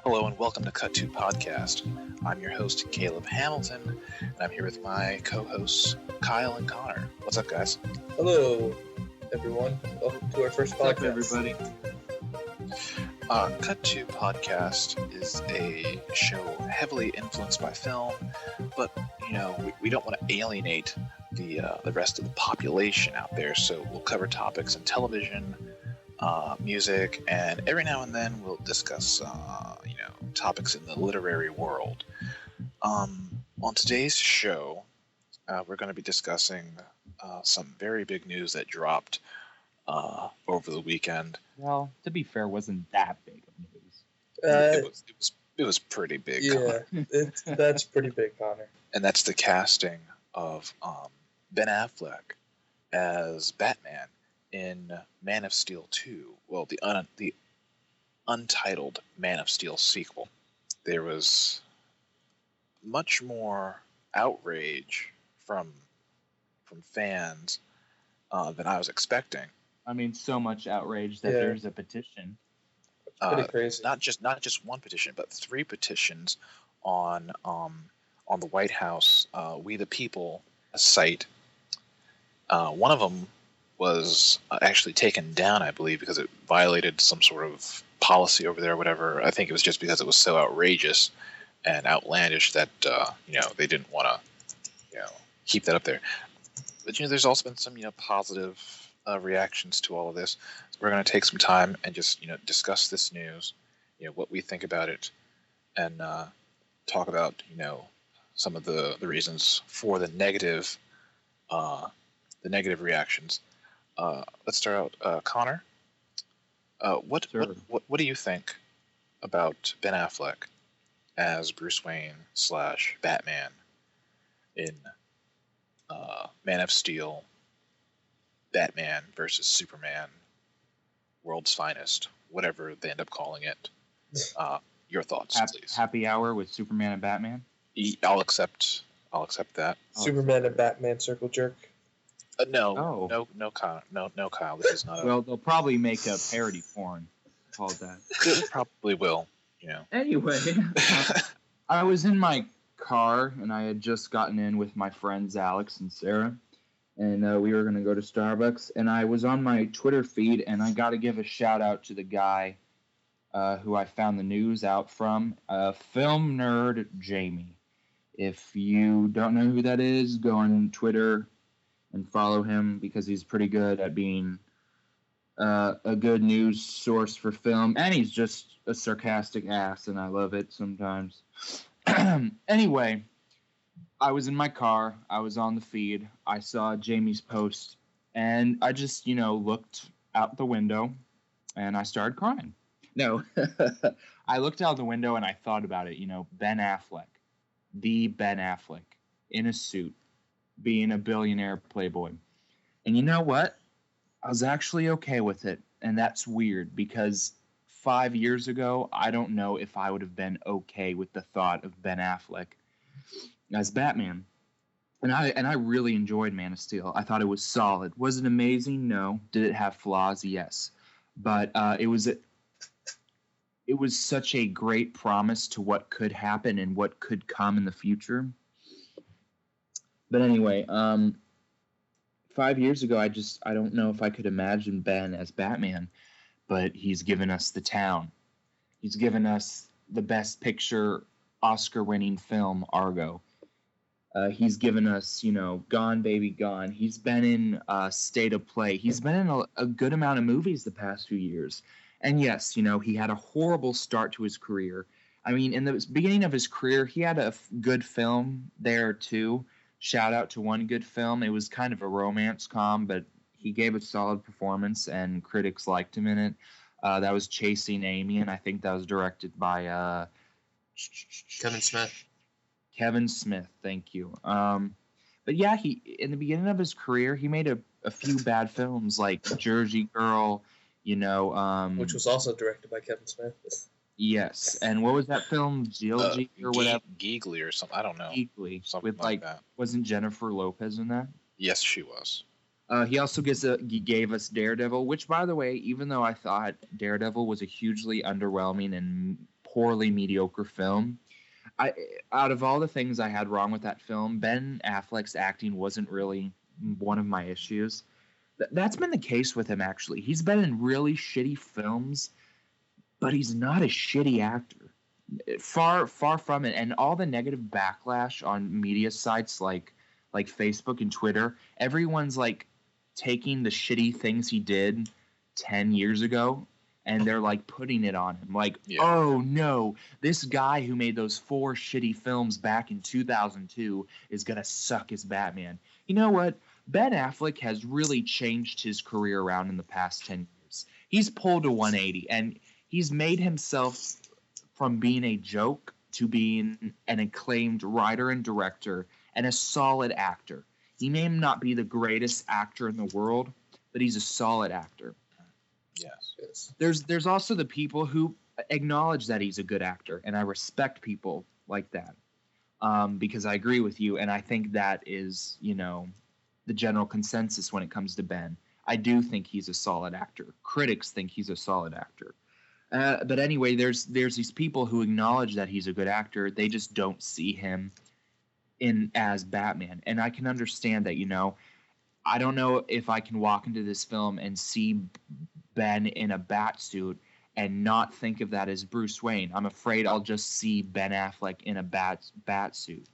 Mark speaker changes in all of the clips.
Speaker 1: Hello and welcome to Cut 2 Podcast. I'm your host, Caleb Hamilton, and I'm here with my co-hosts, Kyle and Connor. What's up, guys?
Speaker 2: Hello, everyone. Welcome to our first podcast.
Speaker 3: What's up, everybody?
Speaker 1: Cut 2 Podcast is a show heavily influenced by film, but, we don't want to alienate the rest of the population out there, so we'll cover topics in television, music, and every now and then we'll discuss, topics in the literary world. On today's show, we're going to be discussing some very big news that dropped over the weekend.
Speaker 3: Well, to be fair, wasn't that big of news.
Speaker 1: It was pretty big.
Speaker 2: Yeah, that's pretty big, Connor.
Speaker 1: And that's the casting of Ben Affleck as Batman in Man of Steel 2. Well, the untitled Man of Steel sequel. There was much more outrage from fans than I was expecting.
Speaker 3: I mean, so much outrage that there's a petition.
Speaker 2: Pretty crazy.
Speaker 1: Not just one petition, but 3 petitions on the White House We the People site. One of them was actually taken down, I believe, because it violated some sort of policy over there or whatever. I think it was just because it was so outrageous and outlandish that they didn't want to keep that up there. But there's also been some positive reactions to all of this. So we're going to take some time and just discuss this news, what we think about it, and talk about some of the reasons for the negative reactions. Let's start out, Connor. What do you think about Ben Affleck as Bruce Wayne / Batman in Man of Steel, Batman versus Superman, World's Finest, whatever they end up calling it? Your thoughts, please.
Speaker 3: Happy Hour with Superman and Batman?
Speaker 1: I'll accept that.
Speaker 2: Superman and Batman circle jerk.
Speaker 1: No, Kyle. This is not.
Speaker 3: Well, they'll probably make a parody porn called that.
Speaker 1: It probably will.
Speaker 3: Anyway, I was in my car and I had just gotten in with my friends Alex and Sarah, and we were going to go to Starbucks. And I was on my Twitter feed, and I got to give a shout out to the guy who I found the news out from, film nerd Jamie. If you don't know who that is, go on Twitter and follow him, because he's pretty good at being a good news source for film, and he's just a sarcastic ass, and I love it sometimes. Anyway, I was in my car, I was on the feed, I saw Jamie's post, and I just, looked out the window, and I started crying. No, I looked out the window and I thought about it, Ben Affleck, the Ben Affleck, in a suit, being a billionaire playboy. And you know what? I was actually okay with it. And that's weird, because 5 years ago, I don't know if I would have been okay with the thought of Ben Affleck as Batman. And I really enjoyed Man of Steel. I thought it was solid. Was it amazing? No. Did it have flaws? Yes. But it was such a great promise to what could happen and what could come in the future. But anyway, 5 years ago, I don't know if I could imagine Ben as Batman, but he's given us The Town. He's given us the Best Picture Oscar-winning film, Argo. He's given us, Gone Baby Gone. He's been in State of Play. He's been in a good amount of movies the past few years. And yes, he had a horrible start to his career. I mean, in the beginning of his career, he had a good film there too. Shout out to one good film. It was kind of a romance com, but he gave a solid performance, and critics liked him in it. That was Chasing Amy, and I think that was directed by
Speaker 2: Kevin Smith.
Speaker 3: Kevin Smith, thank you. But yeah, he in the beginning of his career, he made a few bad films like Jersey Girl,
Speaker 2: which was also directed by Kevin Smith.
Speaker 3: Yes, and what was that film, Gilgy or whatever?
Speaker 1: Geegly or something. I don't know.
Speaker 3: Geegly,
Speaker 1: something
Speaker 3: with like
Speaker 1: that.
Speaker 3: Wasn't Jennifer Lopez in that?
Speaker 1: Yes, she was.
Speaker 3: He also gave us Daredevil, which, by the way, even though I thought Daredevil was a hugely underwhelming and poorly mediocre film. Out of all the things I had wrong with that film, Ben Affleck's acting wasn't really one of my issues. That's been the case with him, actually. He's been in really shitty films, but he's not a shitty actor. Far from it. And all the negative backlash on media sites like Facebook and Twitter, everyone's like taking the shitty things he did 10 years ago and they're like putting it on him. Like, oh no, this guy who made those 4 shitty films back in 2002 is going to suck as Batman. You know what? Ben Affleck has really changed his career around in the past 10 years. He's pulled a 180 and he's made himself from being a joke to being an acclaimed writer and director and a solid actor. He may not be the greatest actor in the world, but he's a solid actor.
Speaker 1: Yes.
Speaker 3: There's also the people who acknowledge that he's a good actor, and I respect people like that because I agree with you, and I think that is, the general consensus when it comes to Ben. I do think he's a solid actor. Critics think he's a solid actor. But anyway, there's these people who acknowledge that he's a good actor. They just don't see him as Batman, and I can understand that. I don't know if I can walk into this film and see Ben in a bat suit and not think of that as Bruce Wayne. I'm afraid I'll just see Ben Affleck in a bat suit,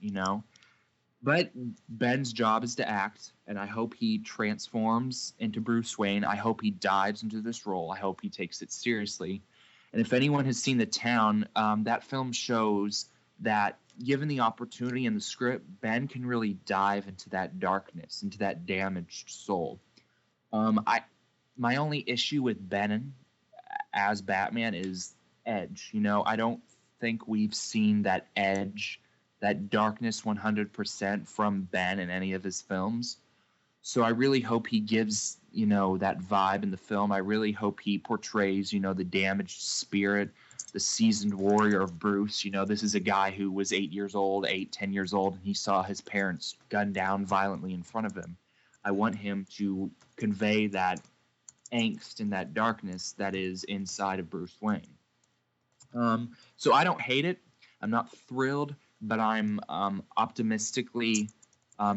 Speaker 3: But Ben's job is to act, and I hope he transforms into Bruce Wayne. I hope he dives into this role. I hope he takes it seriously. And if anyone has seen The Town, that film shows that given the opportunity in the script, Ben can really dive into that darkness, into that damaged soul. My only issue with Ben as Batman is edge. I don't think we've seen that edge, that darkness 100% from Ben in any of his films. So I really hope he gives, that vibe in the film. I really hope he portrays, the damaged spirit, the seasoned warrior of Bruce. This is a guy who was 10 years old, and he saw his parents gunned down violently in front of him. I want him to convey that angst and that darkness that is inside of Bruce Wayne. So I don't hate it. I'm not thrilled, but I'm optimistically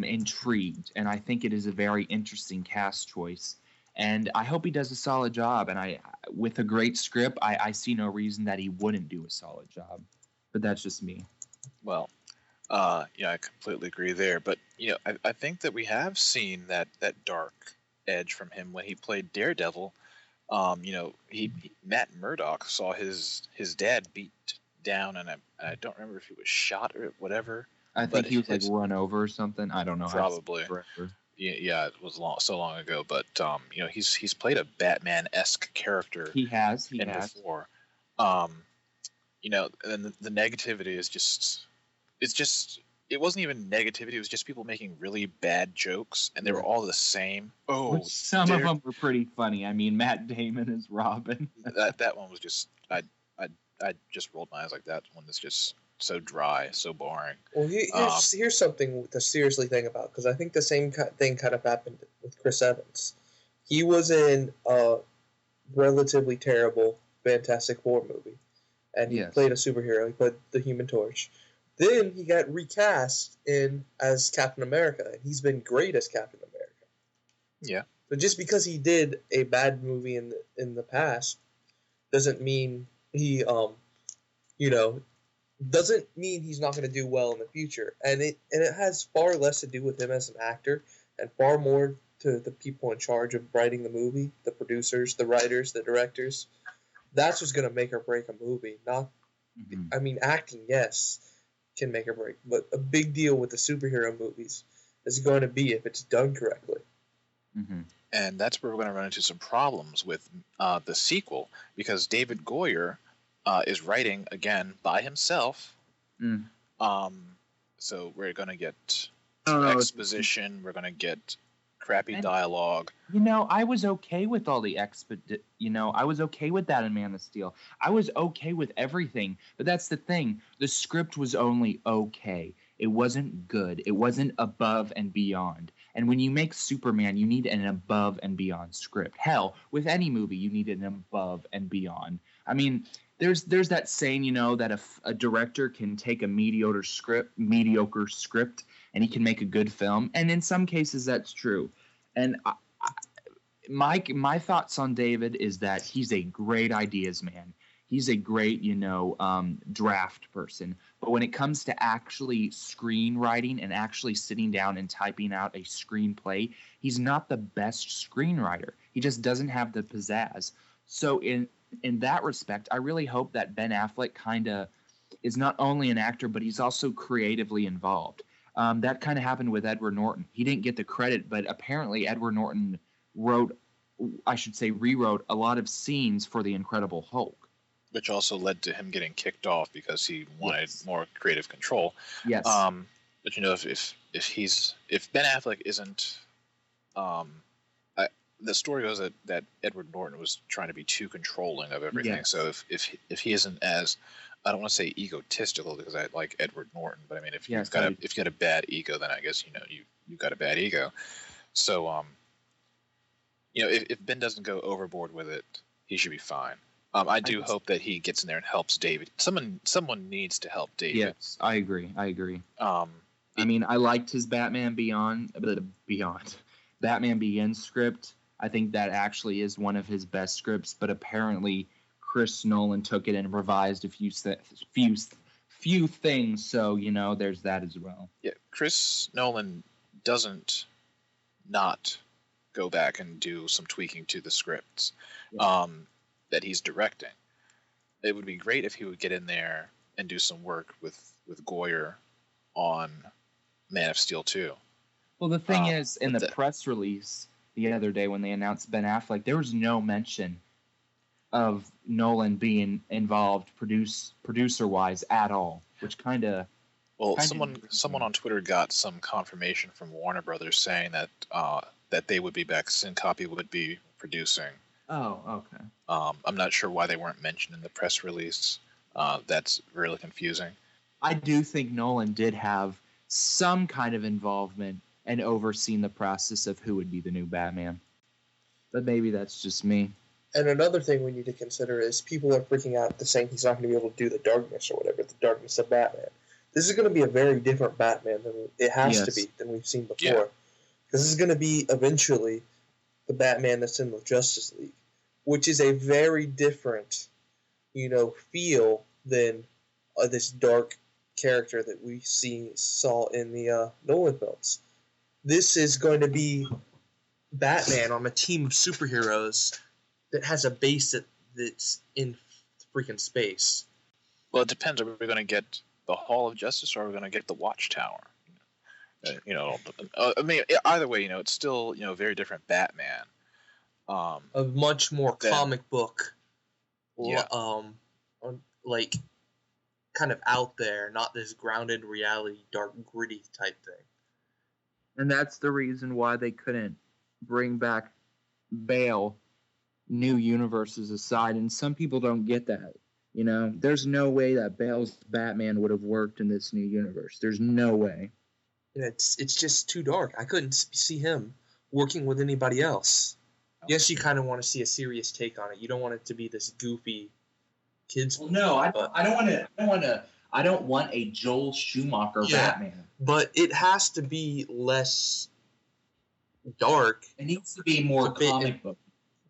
Speaker 3: intrigued, and I think it is a very interesting cast choice. And I hope he does a solid job. And with a great script, I see no reason that he wouldn't do a solid job. But that's just me.
Speaker 1: Well, I completely agree there. But I think that we have seen that dark edge from him when he played Daredevil. Matt Murdock saw his dad beat down, and I don't remember if he was shot or whatever.
Speaker 3: I think he was run over or something. I don't know.
Speaker 1: Probably. Yeah, it was so long ago. But he's played a Batman-esque character.
Speaker 3: He has.
Speaker 1: Before. And the negativity is just. It's just. It wasn't even negativity. It was just people making really bad jokes, and they were all the same. Oh,
Speaker 3: some of them were pretty funny. I mean, Matt Damon as Robin.
Speaker 1: that one was just. I just rolled my eyes like that one is just so dry, so boring.
Speaker 2: Well, here's something to seriously think about, because I think the same thing kind of happened with Chris Evans. He was in a relatively terrible Fantastic Four movie, and he played a superhero. He played the Human Torch. Then he got recast as Captain America, and he's been great as Captain America.
Speaker 1: Yeah.
Speaker 2: So just because he did a bad movie in the past doesn't mean he doesn't mean he's not going to do well in the future. And it has far less to do with him as an actor and far more to the people in charge of writing the movie, the producers, the writers, the directors. That's what's going to make or break a movie. Acting, yes, can make or break. But a big deal with the superhero movies is going to be if it's done correctly.
Speaker 3: Mm-hmm.
Speaker 1: And that's where we're going to run into some problems with the sequel, because David Goyer is writing again by himself. So we're going to get exposition. We're going to get crappy dialogue.
Speaker 3: I was okay with all the I was okay with that in Man of Steel. I was okay with everything. But that's the thing. The script was only okay. It wasn't good. It wasn't above and beyond. And when you make Superman, you need an above and beyond script. Hell, with any movie, you need an above and beyond. I mean, there's that saying, that a director can take a mediocre script, and he can make a good film, and in some cases that's true. And my thoughts on David is that he's a great ideas man. He's a great, draft person. But when it comes to actually screenwriting and actually sitting down and typing out a screenplay, he's not the best screenwriter. He just doesn't have the pizzazz. So in that respect, I really hope that Ben Affleck kind of is not only an actor, but he's also creatively involved. That kind of happened with Edward Norton. He didn't get the credit, but apparently Edward Norton rewrote a lot of scenes for The Incredible Hulk.
Speaker 1: Which also led to him getting kicked off because he wanted more creative control.
Speaker 3: Yes.
Speaker 1: But if Ben Affleck isn't, the story goes that Edward Norton was trying to be too controlling of everything.
Speaker 3: Yes.
Speaker 1: So if he isn't as, I don't want to say egotistical because I like Edward Norton, but I mean if you've got a bad ego, then I guess you've got a bad ego. So if Ben doesn't go overboard with it, he should be fine. I do hope that he gets in there and helps David. Someone needs to help David.
Speaker 3: Yes, I agree. I liked his Batman Begins script. I think that actually is one of his best scripts, but apparently Chris Nolan took it and revised a few things, so there's that as well.
Speaker 1: Yeah, Chris Nolan doesn't not go back and do some tweaking to the scripts. Yeah. That he's directing. It would be great if he would get in there and do some work with Goyer on Man of Steel 2.
Speaker 3: Well, the thing is, in the press release the other day when they announced Ben Affleck, there was no mention of Nolan being involved producer-wise at all, which kind of...
Speaker 1: Well, someone on Twitter got some confirmation from Warner Brothers saying that they would be back, Syncopy would be producing.
Speaker 3: Oh, okay.
Speaker 1: I'm not sure why they weren't mentioned in the press release. That's really confusing.
Speaker 3: I do think Nolan did have some kind of involvement and overseen the process of who would be the new Batman. But maybe that's just me.
Speaker 2: And another thing we need to consider is people are freaking out saying he's not going to be able to do the darkness or whatever, the darkness of Batman. This is going to be a very different Batman than it has to be than we've seen before.
Speaker 1: Yeah.
Speaker 2: This is going to be eventually the Batman that's in the Justice League, which is a very different, feel than this dark character that we saw in the Nolan films. This is going to be Batman on a team of superheroes that has a base that's in freaking space.
Speaker 1: Well, it depends. Are we going to get the Hall of Justice or are we going to get the Watchtower? Either way, it's still, very different Batman.
Speaker 2: A much more comic book,
Speaker 1: yeah.
Speaker 2: Like kind of out there, not this grounded reality, dark, gritty type thing.
Speaker 3: And that's the reason why they couldn't bring back Bale, new universes aside. And some people don't get that. There's no way that Bale's Batman would have worked in this new universe. There's no way.
Speaker 2: It's just too dark. I couldn't see him working with anybody else. Yes, you kind of want to see a serious take on it. You don't want it to be this goofy kids.
Speaker 3: Well, no, I don't want a Joel Schumacher Batman.
Speaker 2: But it has to be less dark.
Speaker 3: It needs to be more comic book.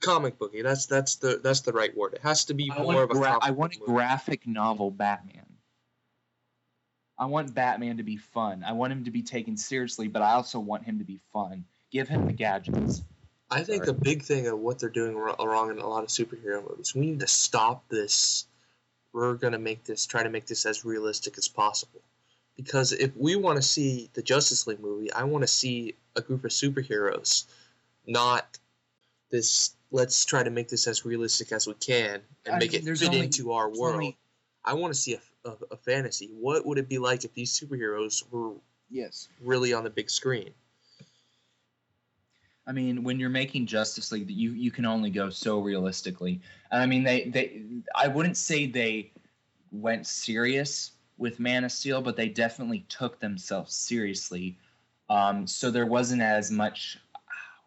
Speaker 2: Comic booky. That's the right word. It has to be more of a comic book.
Speaker 3: I want a graphic novel Batman. I want Batman to be fun. I want him to be taken seriously, but I also want him to be fun. Give him the gadgets.
Speaker 2: I think the big thing of what they're doing wrong in a lot of superhero movies, we need to stop this. We're going to try to make this as realistic as possible. Because if we want to see the Justice League movie, I want to see a group of superheroes, not this, let's try to make this as realistic as we can and make it fit into our world. I want to see a fantasy. What would it be like if these superheroes were really on the big screen?
Speaker 3: I mean, when you're making Justice League, you can only go so realistically. And I mean, I wouldn't say they went serious with Man of Steel, but they definitely took themselves seriously. So there wasn't as much,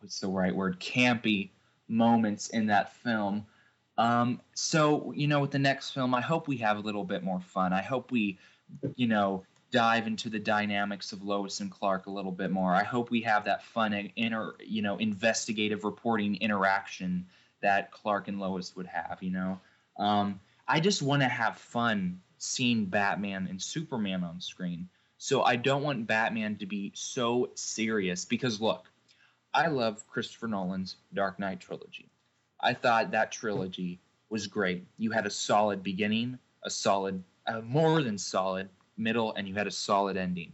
Speaker 3: what's the right word, campy moments in that film. So, with the next film, I hope we have a little bit more fun. I hope we, dive into the dynamics of Lois and Clark a little bit more. I hope we have that fun investigative reporting interaction that Clark and Lois would have. I just want to have fun seeing Batman and Superman on screen. So I don't want Batman to be so serious because, look, I love Christopher Nolan's Dark Knight trilogy. I thought that trilogy was great. You had a solid beginning, a solid, more than solid middle, and you had a solid ending.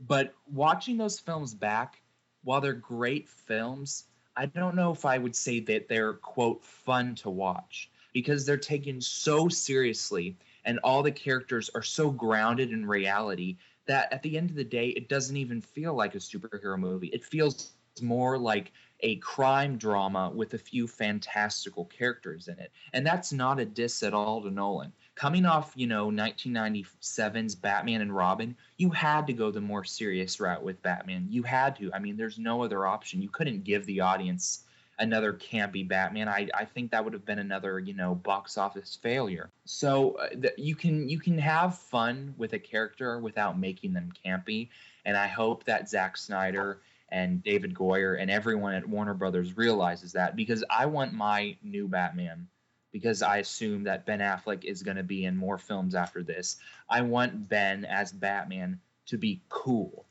Speaker 3: But watching those films back, while they're great films, I don't know if I would say that they're, quote, fun to watch because they're taken so seriously and all the characters are so grounded in reality that at the end of the day, it doesn't even feel like a superhero movie. It feels more like a crime drama with a few fantastical characters in it. And that's not a diss at all to Nolan. Coming off, 1997's Batman and Robin, you had to go the more serious route with Batman. You had to. I mean, there's no other option. You couldn't give the audience another campy Batman. I think that would have been another, box office failure. So you can have fun with a character without making them campy. And I hope that Zack Snyder and David Goyer and everyone at Warner Brothers realizes that, because I want my new Batman, because I assume that Ben Affleck is going to be in more films after this. I want Ben as Batman to be cool.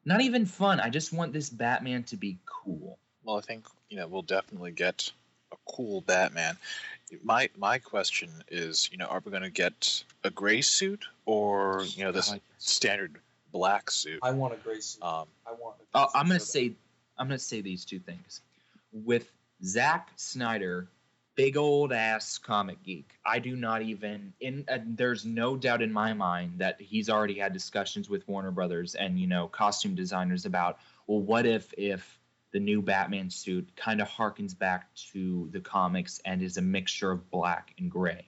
Speaker 3: Not even fun. I just want this Batman to be cool.
Speaker 1: Well, I think, we'll definitely get a cool Batman. My question is, are we going to get a gray suit or, this standard black suit?
Speaker 2: I want a gray suit.
Speaker 3: I'm gonna say these two things. With Zack Snyder, big old ass comic geek, I do not even there's no doubt in my mind that he's already had discussions with Warner Brothers and costume designers about, well, what if the new Batman suit kind of harkens back to the comics and is a mixture of black and gray.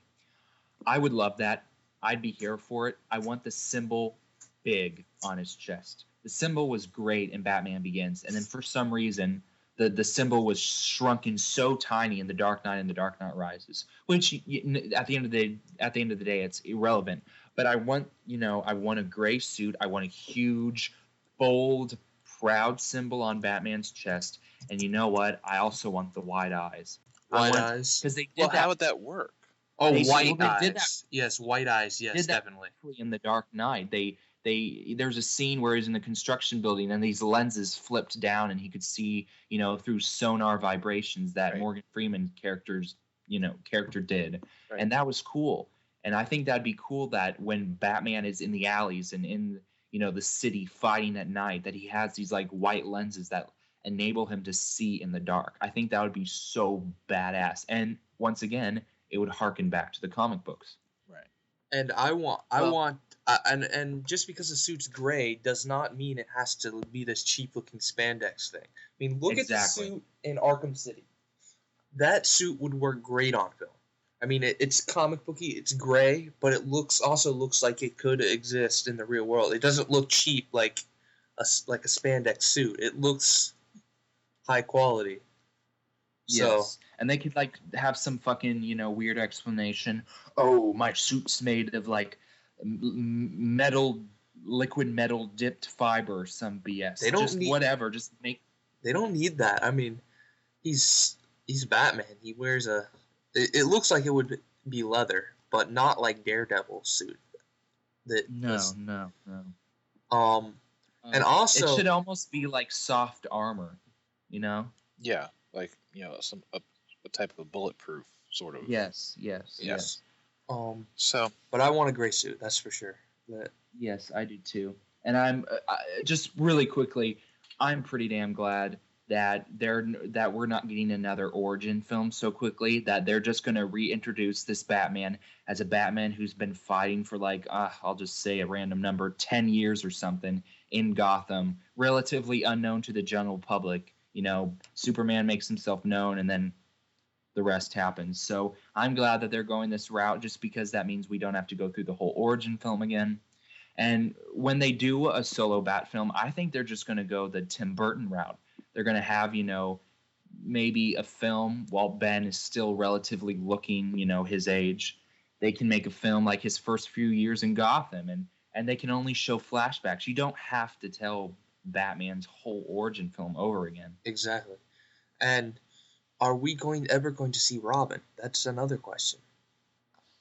Speaker 3: I would love that. I'd be here for it. I want the symbol big on his chest. The symbol was great in Batman Begins, and then for some reason the symbol was shrunken so tiny in The Dark Knight and The Dark Knight Rises, which at the end of the day it's irrelevant. But I want a gray suit. I want a huge, bold, proud symbol on Batman's chest, and you know what? I also want the wide eyes.
Speaker 2: White eyes,
Speaker 1: because they did that. How would that work?
Speaker 2: Oh, white eyes. Yes, white eyes. Yes, definitely.
Speaker 3: In The Dark Knight, there's a scene where he's in the construction building and these lenses flipped down and he could see, through sonar vibrations that Morgan Freeman character did. Right. And that was cool. And I think that'd be cool that when Batman is in the alleys and in, the city fighting at night, that he has these like white lenses that enable him to see in the dark. I think that would be so badass. And once again, it would harken back to the comic books.
Speaker 2: Right. And and just because the suit's gray does not mean it has to be this cheap-looking spandex thing. I mean, look at the suit in Arkham City. That suit would work great on film. I mean, it's comic booky, it's gray, but it also looks like it could exist in the real world. It doesn't look cheap like a spandex suit. It looks high quality.
Speaker 3: Yes. And they could have some fucking weird explanation. Oh, my suit's made of liquid metal dipped fiber or some BS. They don't need whatever. Just make.
Speaker 2: They don't need that. I mean, he's Batman. He wears It looks like it would be leather, but not like Daredevil suit.
Speaker 3: No.
Speaker 2: And also
Speaker 3: it should almost be like soft armor.
Speaker 1: Yeah, like a type of a bulletproof sort of.
Speaker 3: Yes.
Speaker 2: But I want a gray suit. That's for sure.
Speaker 3: Yes, I do too. And I'm just really quickly, I'm pretty damn glad that we're not getting another origin film so quickly, that they're just going to reintroduce this Batman as a Batman who's been fighting for I'll just say a random number, 10 years or something in Gotham, relatively unknown to the general public. Superman makes himself known and then the rest happens. So I'm glad that they're going this route, just because that means we don't have to go through the whole origin film again. And when they do a solo Bat film, I think they're just going to go the Tim Burton route. They're going to have, maybe a film while Ben is still relatively looking, his age. They can make a film like his first few years in Gotham, and they can only show flashbacks. You don't have to tell Batman's whole origin film over again.
Speaker 2: Exactly. And are we ever going to see Robin? That's another question.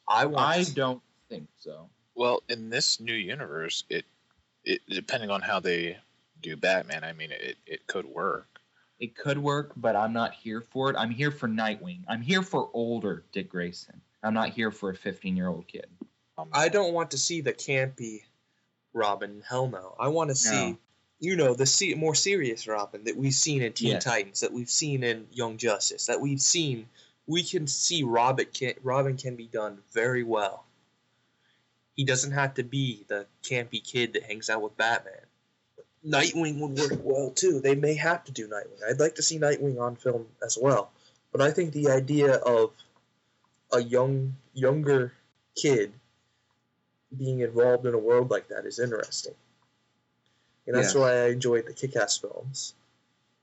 Speaker 3: I don't think so.
Speaker 1: Well, in this new universe, it depending on how they do Batman, I mean, it could work.
Speaker 3: It could work, but I'm not here for it. I'm here for Nightwing. I'm here for older Dick Grayson. I'm not here for a 15-year-old kid.
Speaker 2: I don't want to see the campy Robin. Hell no. I want to see, the more serious Robin that we've seen in Teen Titans, that we've seen in Young Justice, that we've seen. We can see Robin can be done very well. He doesn't have to be the campy kid that hangs out with Batman. Nightwing would work well, too. They may have to do Nightwing. I'd like to see Nightwing on film as well. But I think the idea of a younger kid being involved in a world like that is interesting. And that's why I enjoyed the Kick-Ass films.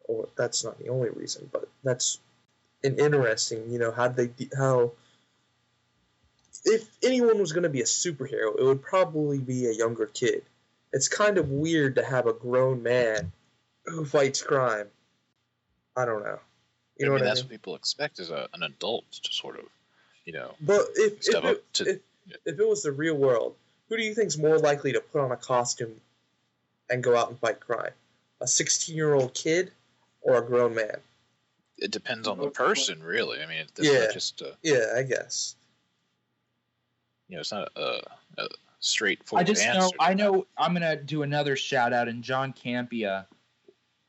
Speaker 2: Or that's not the only reason, but that's an interesting, how if anyone was going to be a superhero, it would probably be a younger kid. It's kind of weird to have a grown man who fights crime. I don't know.
Speaker 1: That's what people expect is an adult to sort of,
Speaker 2: But if
Speaker 1: it
Speaker 2: was the real world, who do you think's more likely to put on a costume and go out and fight crime? A 16-year-old kid or a grown man?
Speaker 1: It depends on the person, really. I mean, it's not just
Speaker 2: I guess.
Speaker 1: It's not a straightforward answer.
Speaker 3: I know I'm going to do another shout out, and John Campea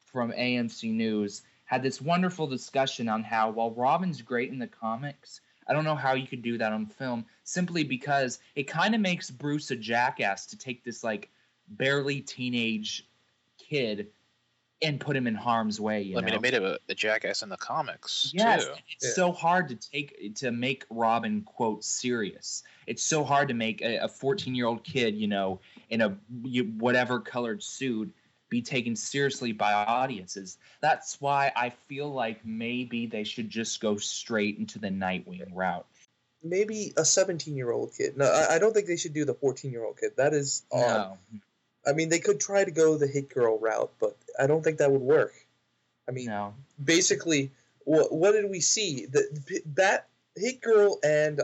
Speaker 3: from AMC News had this wonderful discussion on how, while Robin's great in the comics, I don't know how you could do that on film, simply because it kind of makes Bruce a jackass to take this, barely teenage kid and put him in harm's way.
Speaker 1: I mean, it made him a jackass in the comics, too.
Speaker 3: It's so hard to make Robin, quote, serious. It's so hard to make a 14-year-old kid, in a whatever colored suit, be taken seriously by audiences. That's why I feel like maybe they should just go straight into the Nightwing route.
Speaker 2: Maybe a 17-year-old kid. No, I don't think they should do the 14-year-old kid. That is odd. No. I mean, they could try to go the Hit Girl route, but I don't think that would work. I mean, basically, what did we see? That Hit Girl and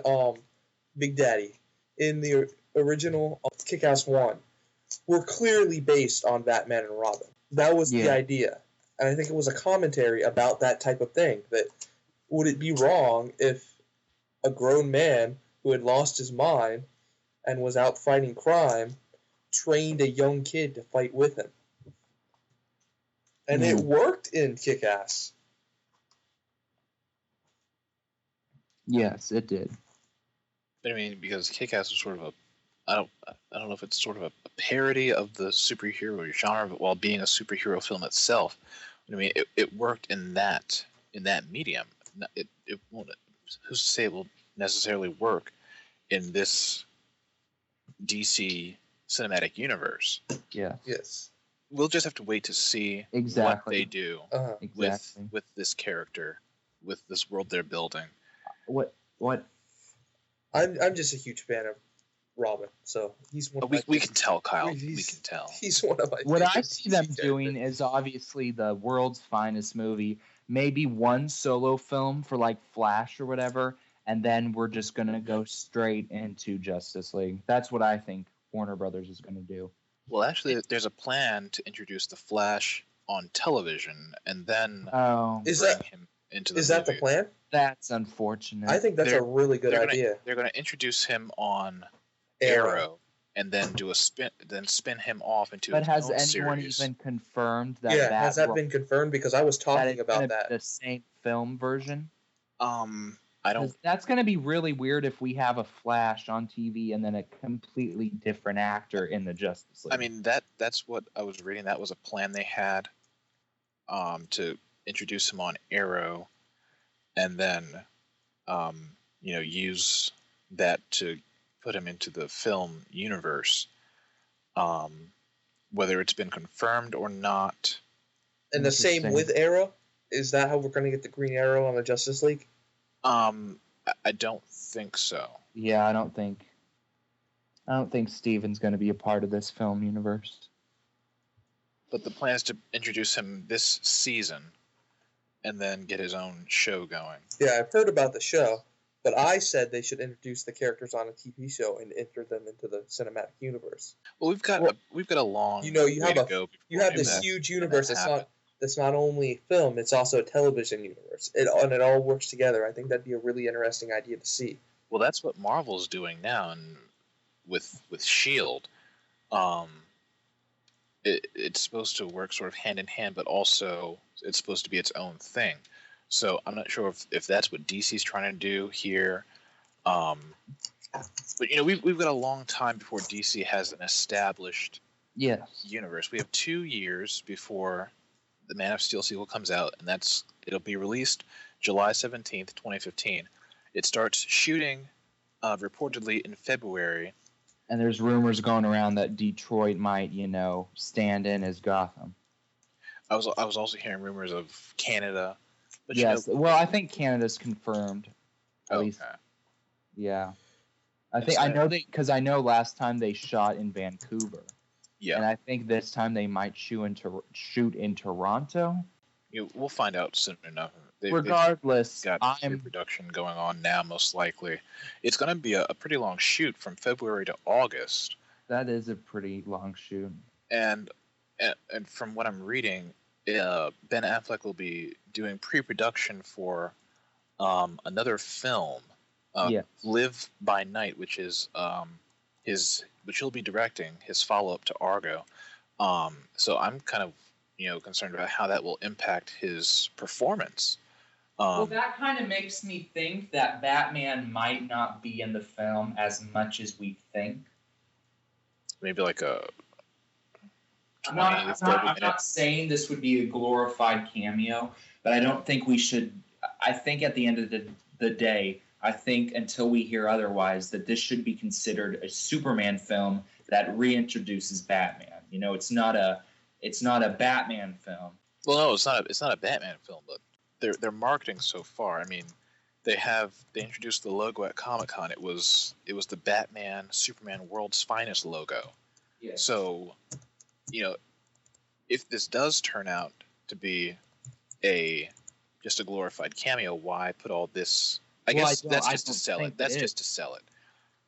Speaker 2: Big Daddy in the original Kick-Ass 1 were clearly based on Batman and Robin. That was the idea. And I think it was a commentary about that type of thing. That would it be wrong if a grown man who had lost his mind and was out fighting crime trained a young kid to fight with him? And it worked in Kick-Ass.
Speaker 3: Yes, it did.
Speaker 1: But I mean, because Kick-Ass was sort of I don't know if it's sort of a parody of the superhero genre, but while being a superhero film itself, I mean, it worked in that medium. It won't. Who's to say it will necessarily work in this DC cinematic universe?
Speaker 3: Yeah.
Speaker 2: Yes.
Speaker 1: We'll just have to wait to see what they do with this character, with this world they're building.
Speaker 3: What?
Speaker 2: I'm just a huge fan of Robin, so he's one of my
Speaker 1: we can tell, Kyle. We can tell.
Speaker 2: He's one of my
Speaker 3: What I see them doing is obviously the world's finest movie, maybe one solo film for Flash or whatever, and then we're just going to go straight into Justice League. That's what I think Warner Brothers is going to do.
Speaker 1: Well, actually, there's a plan to introduce the Flash on television, and then bring him into the movie.
Speaker 2: Is that the plan?
Speaker 3: That's unfortunate.
Speaker 2: I think that's a really good idea.
Speaker 1: They're going to introduce him on Arrow, and then spin him off into his own series. But has anyone even
Speaker 3: confirmed that?
Speaker 2: Yeah, has that been confirmed? Because I was talking about that.
Speaker 3: The same film version.
Speaker 1: I don't.
Speaker 3: That's going to be really weird if we have a Flash on TV and then a completely different actor in the Justice League.
Speaker 1: I mean, that's what I was reading. That was a plan they had, to introduce him on Arrow, and then, use that to put him into the film universe. Whether it's been confirmed or not.
Speaker 2: And the same with Arrow? Is that how we're going to get the Green Arrow on the Justice League?
Speaker 1: I don't think so.
Speaker 3: Yeah, I don't think Steven's going to be a part of this film universe.
Speaker 1: But the plan is to introduce him this season and then get his own show going.
Speaker 2: Yeah, I've heard about the show, but I said they should introduce the characters on a TV show and enter them into the cinematic universe.
Speaker 1: Well, we've got a long
Speaker 2: you
Speaker 1: way to go.
Speaker 2: You have this huge universe that's not only film, it's also a television universe. It all works together. I think that'd be a really interesting idea to see.
Speaker 1: Well, that's what Marvel's doing now, and with Shield, it's supposed to work sort of hand in hand, but also it's supposed to be its own thing. So I'm not sure if that's what DC's trying to do here. But we've got a long time before DC has an established universe. We have 2 years before the Man of Steel sequel comes out, and it'll be released July 17th, 2015. It starts shooting reportedly in February.
Speaker 3: And there's rumors going around that Detroit might, stand in as Gotham.
Speaker 1: I was also hearing rumors of Canada. But
Speaker 3: yes, well, I think Canada's confirmed. At least. Yeah. I know last time they shot in Vancouver.
Speaker 1: Yeah.
Speaker 3: And I think this time they might shoot in Toronto.
Speaker 1: We'll find out soon enough.
Speaker 3: Regardless,
Speaker 1: they've got pre-production going on now, most likely. It's going to be a pretty long shoot from February to August.
Speaker 3: That is a pretty long shoot.
Speaker 1: And from what I'm reading, Ben Affleck will be doing pre-production for another film, Live by Night, which is which he'll be directing, his follow-up to Argo. So I'm kind of concerned about how that will impact his performance.
Speaker 3: Well, that kind of makes me think that Batman might not be in the film as much as we think.
Speaker 1: Maybe like a 20,
Speaker 3: I'm not saying this would be a glorified cameo, but I don't think we should. I think at the end of the day, I think until we hear otherwise, that this should be considered a Superman film that reintroduces Batman. It's not a Batman film.
Speaker 1: Well, no, it's not a Batman film, but they're marketing so far. I mean, they introduced the logo at Comic-Con. It was the Batman Superman World's Finest logo.
Speaker 3: Yes.
Speaker 1: So, if this does turn out to be just a glorified cameo, why put all this? I guess that's just to sell it. That's just to sell it.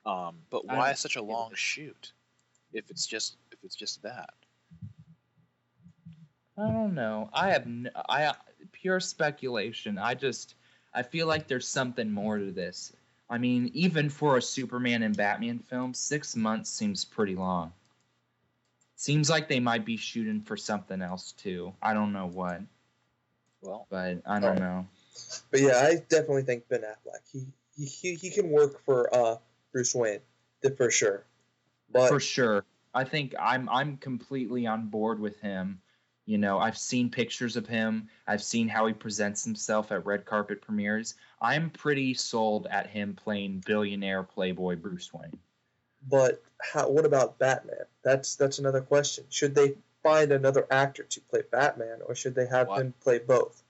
Speaker 1: But why such a long shoot? If it's just that.
Speaker 3: I don't know. I pure speculation. I feel like there's something more to this. I mean, even for a Superman and Batman film, 6 months seems pretty long. Seems like they might be shooting for something else too. I don't know what.
Speaker 1: Well,
Speaker 3: but I don't know.
Speaker 2: But yeah, I definitely think Ben Affleck. He can work for Bruce Wayne, for sure. But
Speaker 3: for sure, I think I'm completely on board with him. I've seen pictures of him. I've seen how he presents himself at red carpet premieres. I'm pretty sold at him playing billionaire playboy Bruce Wayne.
Speaker 2: But what about Batman? That's another question. Should they find another actor to play Batman, or should they have him play both?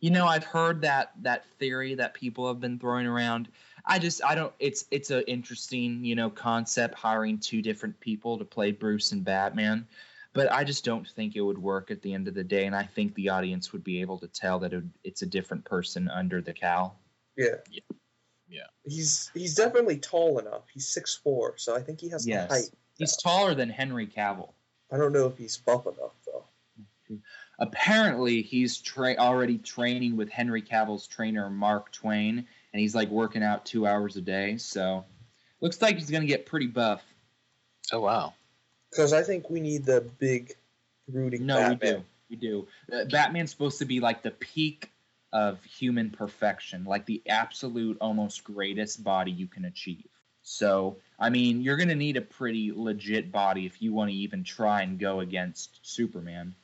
Speaker 3: I've heard that theory that people have been throwing around. I don't. It's an interesting concept, hiring two different people to play Bruce and Batman. But I just don't think it would work at the end of the day, and I think the audience would be able to tell that it's a different person under the cowl.
Speaker 2: Yeah.
Speaker 1: Yeah.
Speaker 2: He's definitely tall enough. He's 6'4", so I think he has the height.
Speaker 3: He's taller than Henry Cavill.
Speaker 2: I don't know if he's buff enough, though.
Speaker 3: Apparently, he's already training with Henry Cavill's trainer, Mark Twain, and he's working out 2 hours a day, so looks like he's going to get pretty buff.
Speaker 1: Oh, wow.
Speaker 2: Because I think we need the big, brooding Batman.
Speaker 3: We do. Batman's supposed to be the peak of human perfection, the absolute, almost greatest body you can achieve. So, I mean, you're going to need a pretty legit body if you want to even try and go against Superman.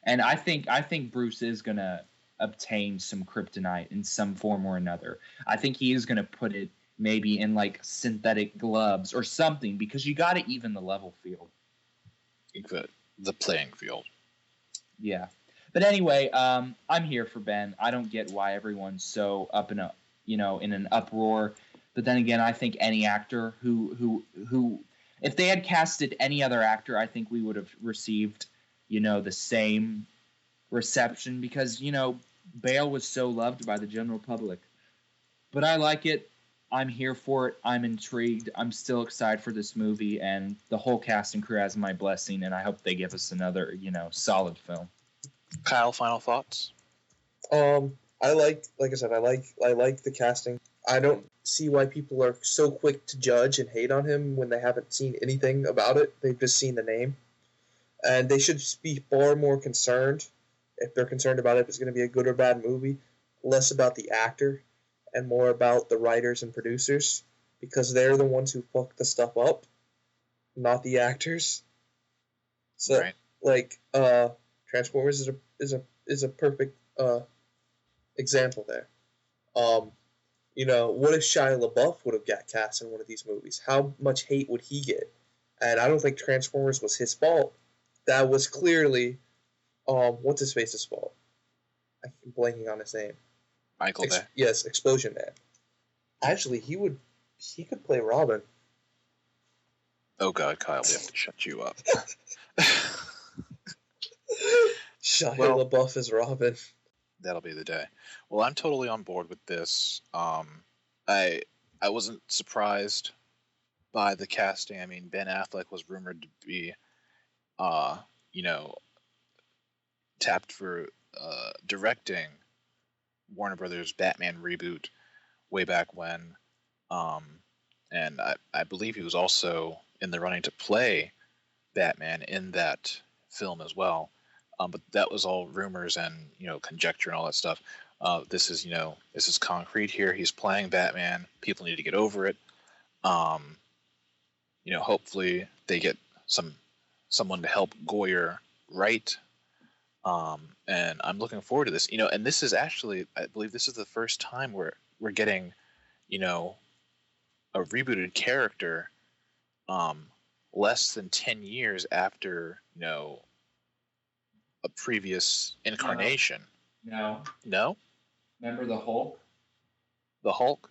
Speaker 3: And I think Bruce is going to obtain some kryptonite in some form or another. I think he is going to put it maybe in synthetic gloves or something, because you got to even the level field.
Speaker 1: The playing field.
Speaker 3: Yeah. But anyway, I'm here for Ben. I don't get why everyone's so up in in an uproar. But then again, I think any actor who if they had casted any other actor, I think we would have received, the same reception because, Bale was so loved by the general public. But I like it. I'm here for it. I'm intrigued. I'm still excited for this movie, and the whole cast and crew has my blessing, and I hope they give us another, solid film.
Speaker 1: Kyle, final thoughts?
Speaker 2: Like I said, I like the casting. I don't see why people are so quick to judge and hate on him when they haven't seen anything about it. They've just seen the name. And they should be far more concerned, if they're concerned about if it's going to be a good or bad movie, less about the actor and more about the writers and producers, because they're the ones who fuck the stuff up, not the actors. So, right. Transformers is a perfect example there. What if Shia LaBeouf would have got cast in one of these movies? How much hate would he get? And I don't think Transformers was his fault. That was clearly, what's his face's fault? I keep blanking on his name.
Speaker 1: Michael Bay.
Speaker 2: Yes, Explosion Man. Actually, he could play Robin.
Speaker 1: Oh God, Kyle, we have to shut you up.
Speaker 2: Shia LaBeouf is Robin.
Speaker 1: That'll be the day. Well, I'm totally on board with this. I wasn't surprised by the casting. I mean, Ben Affleck was rumored to be, tapped for directing Warner Brothers' Batman reboot way back when, and I believe he was also in the running to play Batman in that film as well. But that was all rumors and conjecture and all that stuff. This is concrete here. He's playing Batman. People need to get over it. Hopefully they get someone to help Goyer write. And I'm looking forward to this. And this is actually, I believe, this is the first time we're getting, a rebooted character, less than 10 years after a previous incarnation.
Speaker 3: No. Remember the Hulk?
Speaker 1: The Hulk?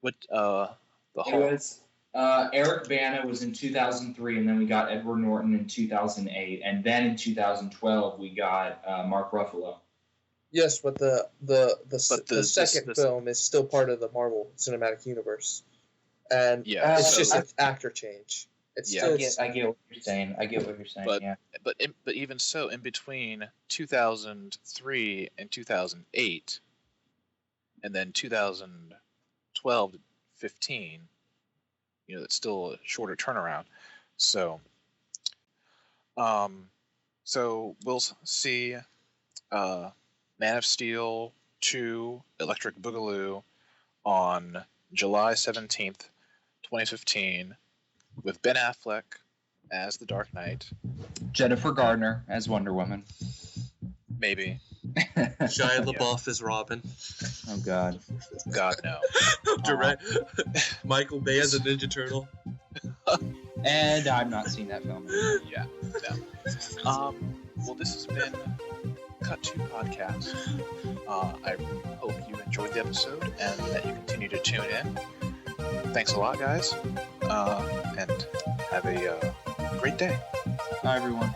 Speaker 1: What? The Hulk.
Speaker 3: It was Eric Bana was in 2003, and then we got Edward Norton in 2008, and then in 2012 we got Mark Ruffalo.
Speaker 2: Yes, but the second film is still part of the Marvel Cinematic Universe, and it's just an actor change.
Speaker 3: I get what you're saying.
Speaker 1: But even so, in between 2003 and 2008, and then 2012 to 15, that's still a shorter turnaround. So, we'll see Man of Steel 2 Electric Boogaloo on July 17th, 2015. With Ben Affleck as the Dark Knight.
Speaker 3: Jennifer Garner as Wonder Woman.
Speaker 1: Maybe.
Speaker 2: Shia LaBeouf as Robin.
Speaker 3: Oh, God.
Speaker 1: God, no.
Speaker 2: Michael Bay as a Ninja Turtle.
Speaker 3: And I've not seen that film.
Speaker 1: Yeah, no. Well, this has been Cut 2 Podcast. I hope you enjoyed the episode and that you continue to tune in. Thanks a lot, guys. And have a great day.
Speaker 3: Bye, everyone.